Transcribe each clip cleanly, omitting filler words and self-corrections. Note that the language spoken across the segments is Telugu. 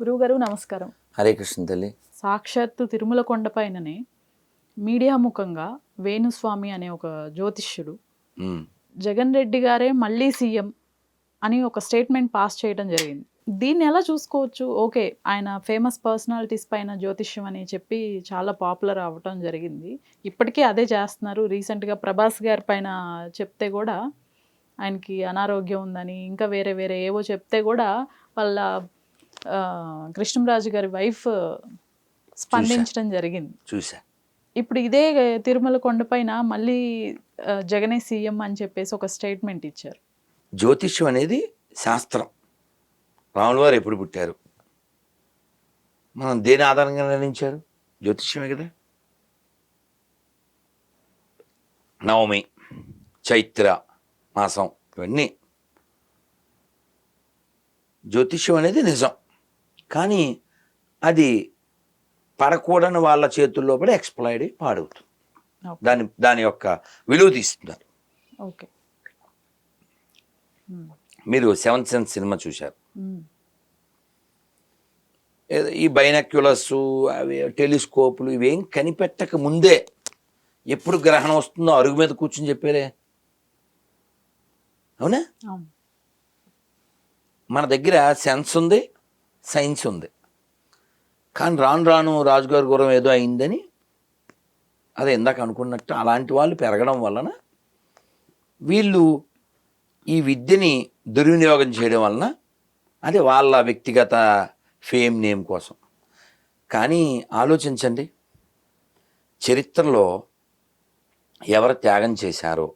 గురువుగారు నమస్కారం. హరే కృష్ణ తల్లి. సాక్షాత్తు తిరుమల కొండపైననే మీడియా ముఖంగా వేణుస్వామి అనే ఒక జ్యోతిష్యుడు జగన్ రెడ్డి గారే మళ్ళీ సీఎం అని ఒక స్టేట్మెంట్ పాస్ చేయడం జరిగింది. దీన్ని ఎలా చూసుకోవచ్చు? ఓకే, ఆయన ఫేమస్ పర్సనాలిటీస్ పైన జ్యోతిష్యం అని చెప్పి చాలా పాపులర్ అవ్వటం జరిగింది. ఇప్పటికీ అదే చేస్తున్నారు. రీసెంట్గా ప్రభాస్ గారి పైన చెప్తే కూడా ఆయనకి అనారోగ్యం ఉందని, ఇంకా వేరే వేరే ఏవో చెప్తే కూడా వాళ్ళ కృష్ణంరాజు గారి వైఫ్ స్పందించడం జరిగింది. చూసా. ఇప్పుడు ఇదే తిరుమల కొండపైన మళ్ళీ జగనే సీఎం అని చెప్పేసి ఒక స్టేట్మెంట్ ఇచ్చారు. జ్యోతిష్యం అనేది శాస్త్రం. రాముల వారు ఎప్పుడు పుట్టారు, మనం దేని ఆధారంగా నిర్ణయించారు? జ్యోతిష్యమే కదా. నవమి, చైత్ర మాసం, ఇవన్నీ జ్యోతిష్యం అనేది నిజం. కానీ అది పడకూడని వాళ్ళ చేతుల్లో పడి ఎక్స్ప్లైడ్ అయ్యి పాడవుతుంది. దాని యొక్క విలువ తీస్తున్నారు. ఓకే, మీరు సెవెంత్ సెన్స్ సినిమా చూశారు. ఈ బైనాక్యులర్స్, అవి టెలిస్కోపులు ఇవేం కనిపెట్టక ముందే ఎప్పుడు గ్రహణం వస్తుందో అరుగు మీద కూర్చుని చెప్పారే. అవునా? మన దగ్గర సెన్స్ ఉంది, సైన్స్ ఉంది. కానీ రాను రాను రాజుగారి గురం ఏదో అయిందని, అదే ఇందాక అనుకున్నట్టు అలాంటి వాళ్ళు పెరగడం వలన వీళ్ళు ఈ విద్యని దుర్వినియోగం చేయడం వలన, అదే వాళ్ళ వ్యక్తిగత ఫేమ్ నేమ్ కోసం. కానీ ఆలోచించండి, చరిత్రలో ఎవరు త్యాగం చేశారో,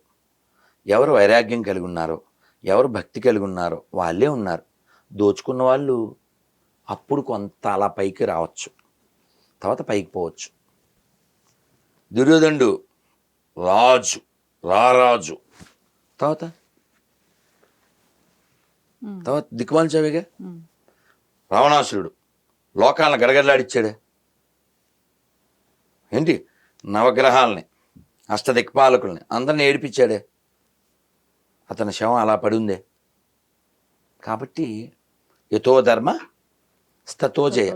ఎవరు వైరాగ్యం కలిగి ఉన్నారో, ఎవరు భక్తి కలిగి ఉన్నారో వాళ్ళే ఉన్నారు. దోచుకున్న వాళ్ళు అప్పుడు కొంత అలా పైకి రావచ్చు, తర్వాత పైకి పోవచ్చు. దుర్యోధనుడు రారాజు, తర్వాత దిక్కుమాలి చవిగా. రావణాసురుడు లోకాలను గడగడలాడిచ్చాడే ఏంటి, నవగ్రహాలని, అష్టదిక్పాలకుల్ని అందరిని ఏడిపించాడే. అతని శవం అలా పడి ఉందే. కాబట్టి యతో ధర్మ స్తతో జయ,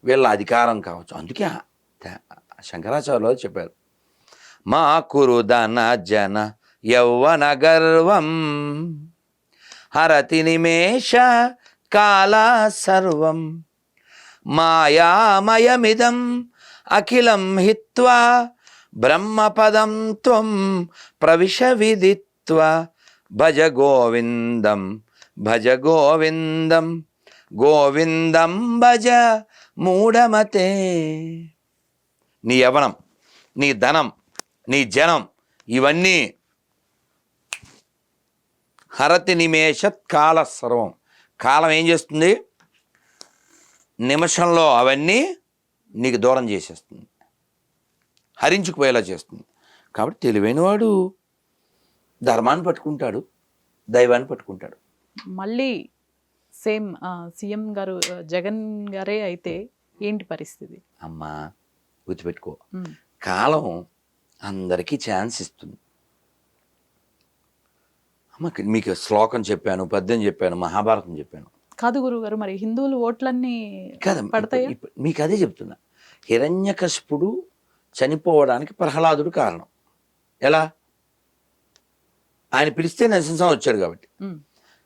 వీళ్ళ అధికారం కావచ్చు. అందుకే శంకరాచార్యులు చెప్పారు, మా కురు ధన జన యౌవన గర్వం హరతి నిమేష కాల సర్వం మాయామయమిదం అఖిలం హిత్వా బ్రహ్మపదం త్వం ప్రవిశ విదిత్వా భజ గోవిందం గోవిందం భజ మూఢమతే. నీ యవనం, నీ ధనం, నీ జనం ఇవన్నీ హరతి నిమేషత్ కాల సర్వం. కాలం ఏం చేస్తుంది? నిమిషంలో అవన్నీ నీకు దూరం చేసేస్తుంది, హరించుకుపోయేలా చేస్తుంది. కాబట్టి తెలివైనవాడు ధర్మాన్ని పట్టుకుంటాడు, దైవాన్ని పట్టుకుంటాడు. మళ్ళీ సేమ్ సీఎం గారు జగన్ గారే అయితే ఏంటి పరిస్థితి? అమ్మా గుర్తుపెట్టుకో, కాలం అందరికీ ఛాన్స్ ఇస్తుంది. అమ్మ మీకు శ్లోకం చెప్పాను, పద్యం చెప్పాను, మహాభారతం చెప్పాను కాదు గురుగారు, మరి హిందువులు ఓట్లన్నీ కదా పడతాయా? మీకు అదే చెప్తున్నా. హిరణ్యకశిపుడు చనిపోవడానికి ప్రహ్లాదుడు కారణం. ఎలా? ఆయన పిలిస్తే నరసింహం వచ్చాడు కాబట్టి.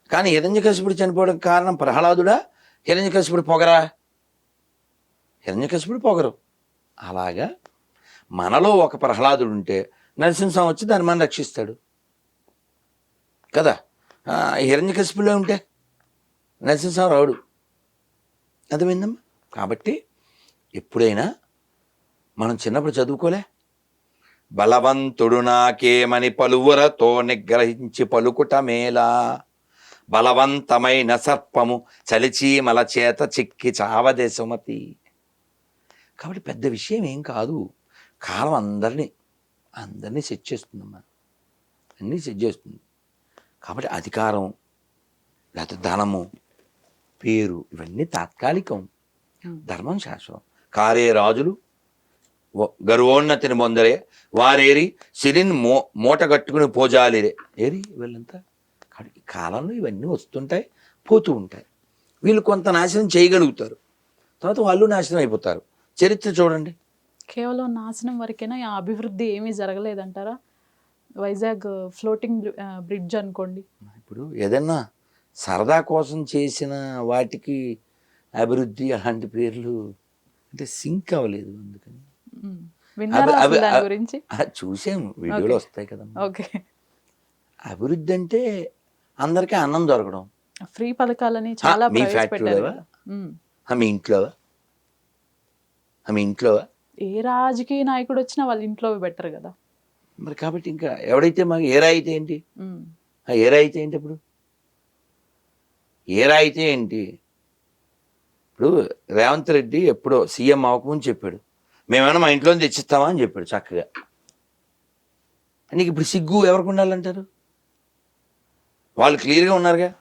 కానీ హిరణ్యకశిపుడు చనిపోవడానికి కారణం ప్రహ్లాదుడా, హిరణ్యకశిపుడు పొగరా? హిరణ్యకశిపుడు పొగరు. అలాగా మనలో ఒక ప్రహ్లాదుడు ఉంటే నరసింహం వచ్చి ధర్మాన్ని రక్షిస్తాడు కదా. హిరణ్యకశిపుడులో ఉంటే నరసింహం రావుడు. అర్థమైందమ్మా? కాబట్టి ఎప్పుడైనా మనం చిన్నప్పుడు చదువుకోలే, బలవంతుడు నాకేమని పలువురతో నిగ్రహించి పలుకుట మేలా, బలవంతమైన సర్పము చలిచీమల చేత చిక్కి చావదేశమతి. కాబట్టి పెద్ద విషయం ఏం కాదు. కాలం అందరినీ సెట్ చేస్తుందమ్మా, అన్నీ సెట్ చేస్తుంది. కాబట్టి అధికారం, లేకపోతే ధనము, పేరు ఇవన్నీ తాత్కాలికం, ధర్మం శాశ్వతం. కారే రాజులు గర్వోన్నతిని పొందరే వారేరి సిరిని మూట కట్టుకుని పోజాలిరే ఏరి వీళ్ళంతా. కాబట్టి ఈ కాలంలో ఇవన్నీ వస్తుంటాయి, పోతూ ఉంటాయి. వీళ్ళు కొంత నాశనం చేయగలుగుతారు, తర్వాత వాళ్ళు నాశనం అయిపోతారు. చరిత్ర చూడండి. కేవలం నాశనం వరకేనా, ఆ అభివృద్ధి ఏమీ జరగలేదంటారా? వైజాగ్ ఫ్లోటింగ్ బ్రిడ్జ్ అనుకోండి, ఇప్పుడు ఏదన్నా సరదా కోసం చేసిన వాటికి అభివృద్ధి అలాంటి పేర్లు అంటే సింక్ అవ్వలేదు. అందుకని విన్నారా అసలు దాని గురించి? చూసాము, వీడియోలో వస్తాయి కదా. ఓకే. అభివృద్ధి అంటే అందరికీ అన్నం దొరకడం. ఫ్రీ పథకాలని చాలా మీ ప్రవేశపెట్టారు ఫ్యాక్టరీలోవా, కదా. మీ ఇంట్లోవా, మీ ఇంట్లోవా? ఏ రాజకీయ నాయకుడు వచ్చినా వాళ్ళ ఇంట్లో పెట్టరు కదా. మరి కాబట్టి ఇంకా ఎవడైతే మాకు ఏ రాయితే ఏంటి, ఏ రాయితే ఏంటి, ఇప్పుడు ఏ రాయితే ఏంటి? ఇప్పుడు రేవంత్ రెడ్డి ఎప్పుడో సీఎం అవ్వకముందు చెప్పాడు, మేమైనా మా ఇంట్లో తెచ్చిస్తామా అని చెప్పాడు చక్కగా. నీకు ఇప్పుడు సిగ్గు ఎవరికి ఉండాలంటారు? వాళ్ళు క్లియర్గా ఉన్నారుగా.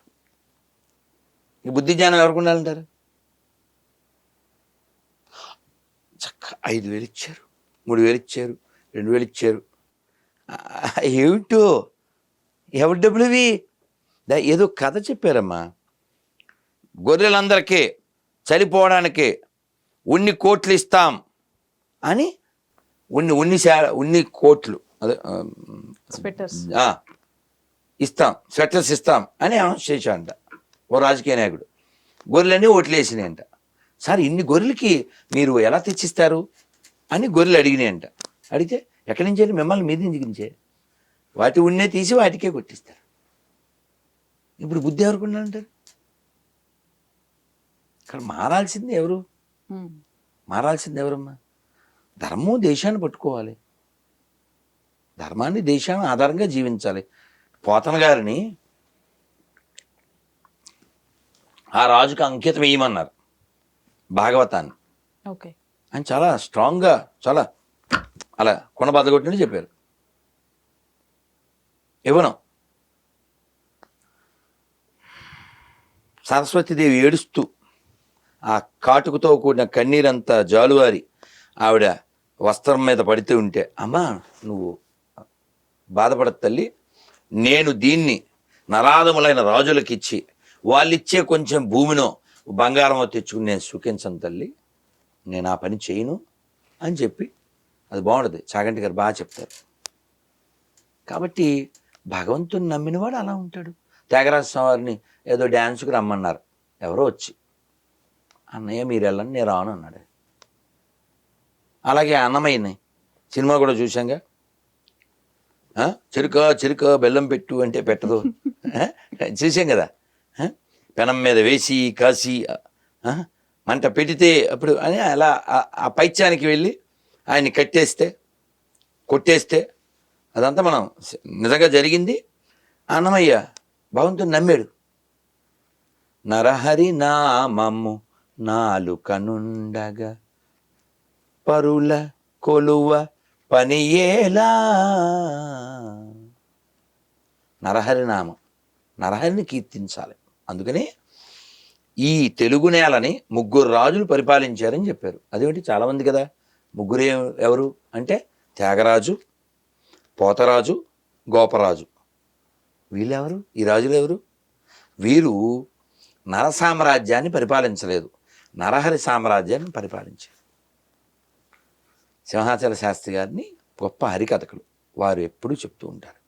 ఈ బుద్ధి జ్ఞానం ఎవరికి ఉండాలంటారు? చక్క 5,000 ఇచ్చారు, 3,000 ఇచ్చారు, 2,000 ఇచ్చారు. ఏమిటో ఎవరి డబ్బులు ఇవి? ఏదో కథ చెప్పారమ్మా, గొర్రెలందరికీ చనిపోవడానికి ఉన్ని కోట్లు ఇస్తాం అని, ఉన్ని కోట్లు అదే ఇస్తాం, స్వెటర్స్ ఇస్తాం అని అనౌన్స్ చేశాడంట ఓ రాజకీయ నాయకుడు. గొర్రెలన్నీ ఓట్లు వేసినాయంట. సార్ ఇన్ని గొర్రెలకి మీరు ఎలా తెచ్చిస్తారు అని గొర్రెలు అడిగినాయంట. అడిగితే ఎక్కడి నుంచి వెళ్ళి మిమ్మల్ని మీద నుంచి వాటి ఉన్నే తీసి వాటికే కొట్టిస్తారు. ఇప్పుడు బుద్ధి ఎవరికి ఉండాలంటారు? ఇక్కడ మారాల్సింది ఎవరు? మారాల్సింది ఎవరమ్మా? ధర్మం దేశాన్ని పట్టుకోవాలి, ధర్మాన్ని దేశాన్ని ఆధారంగా జీవించాలి. పోతన గారిని ఆ రాజుకు అంకితం వేయమన్నారు భాగవతాన్ని. ఓకే. ఆయన చాలా స్ట్రాంగ్గా, చాలా అలా కొన బద్దగొట్టినట్టు చెప్పారు. ఇవ్వను. సరస్వతీదేవి ఏడుస్తూ ఆ కాటుకుతో కూడిన కన్నీరంతా జాలువారి ఆవిడ వస్త్రం మీద పడుతూ ఉంటే, అమ్మా నువ్వు బాధపడదు తల్లి, నేను దీన్ని నరాధములైన రాజులకు ఇచ్చి వాళ్ళిచ్చే కొంచెం భూమినో బంగారమో తెచ్చుకుని నేను సుఖించను తల్లి, నేను ఆ పని చేయను అని చెప్పి, అది బాగుంటుంది. చాగంటి గారు బాగా చెప్తారు. కాబట్టి భగవంతుని నమ్మినవాడు అలా ఉంటాడు. త్యాగరాజ స్వామిని ఏదో డ్యాన్స్కి రమ్మన్నారు ఎవరో వచ్చి, అన్నయ్య మీరు వెళ్ళండి నేను రాను అన్నాడు. అలాగే అన్నమయ్యని సినిమా కూడా చూశాంగా, చెరుక బెల్లం పెట్టు అంటే పెట్టదు, చూసాం కదా. పెనం మీద వేసి కాసి మంట పెడితే అప్పుడు అని అలా ఆ పైత్యానికి వెళ్ళి ఆయన్ని కొట్టేస్తే అదంతా మనం నిజంగా జరిగింది. అన్నమయ్య భగవంతుని నమ్మాడు. నరహరి నామము నాలుకనుండగా పరుల కొలువ పనియేలా. నరహరి నామం, నరహరిని కీర్తించాలి. అందుకని ఈ తెలుగు నేలని 3 రాజులు పరిపాలించారని చెప్పారు. అదేమిటి చాలామంది కదా, 3 ఎవరు అంటే త్యాగరాజు, పోతరాజు, గోపరాజు. వీళ్ళెవరు? ఈ రాజులు ఎవరు? వీరు నర సామ్రాజ్యాన్ని పరిపాలించలేదు, నరహరి సామ్రాజ్యాన్ని పరిపాలించారు. సింహాచల శాస్త్రి గారిని గొప్ప హరికథకులు వారు ఎప్పుడూ చెప్తూ ఉంటారు.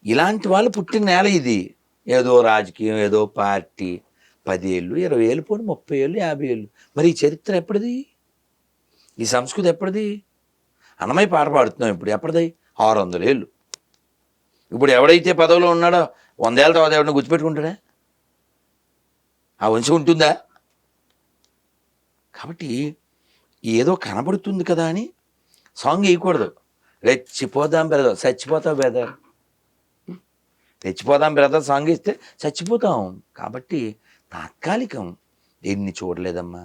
ఇలాంటి వాళ్ళు పుట్టిన నేల ఇది. ఏదో రాజకీయం, ఏదో పార్టీ, 10 ఏళ్ళు, 20 ఏళ్ళు, పోనీ 30 ఏళ్ళు, 50 ఏళ్ళు. మరి ఈ చరిత్ర ఎప్పటిది? ఈ సంస్కృతి ఎప్పటిది? అన్నమయ్య పాట పాడుతున్నాం ఇప్పుడు, ఎప్పటిది? 600 ఏళ్ళు. ఇప్పుడు ఎవడైతే పదవిలో ఉన్నాడో 100 ఏళ్ళ తర్వాత ఎవరిని గుర్తుపెట్టుకుంటాడా? ఆ వంశం ఉంటుందా? కాబట్టి ఏదో కనబడుతుంది కదా అని సాంగ్ వేయకూడదు. రెచ్చిపోదాం బ్రదర్, చచ్చిపోతావు బ్రదర్, రెచ్చిపోదాం బ్రదర్ సాంగ్ ఇస్తే చచ్చిపోతాం. కాబట్టి తాత్కాలికం, దేన్ని చూడలేదమ్మా.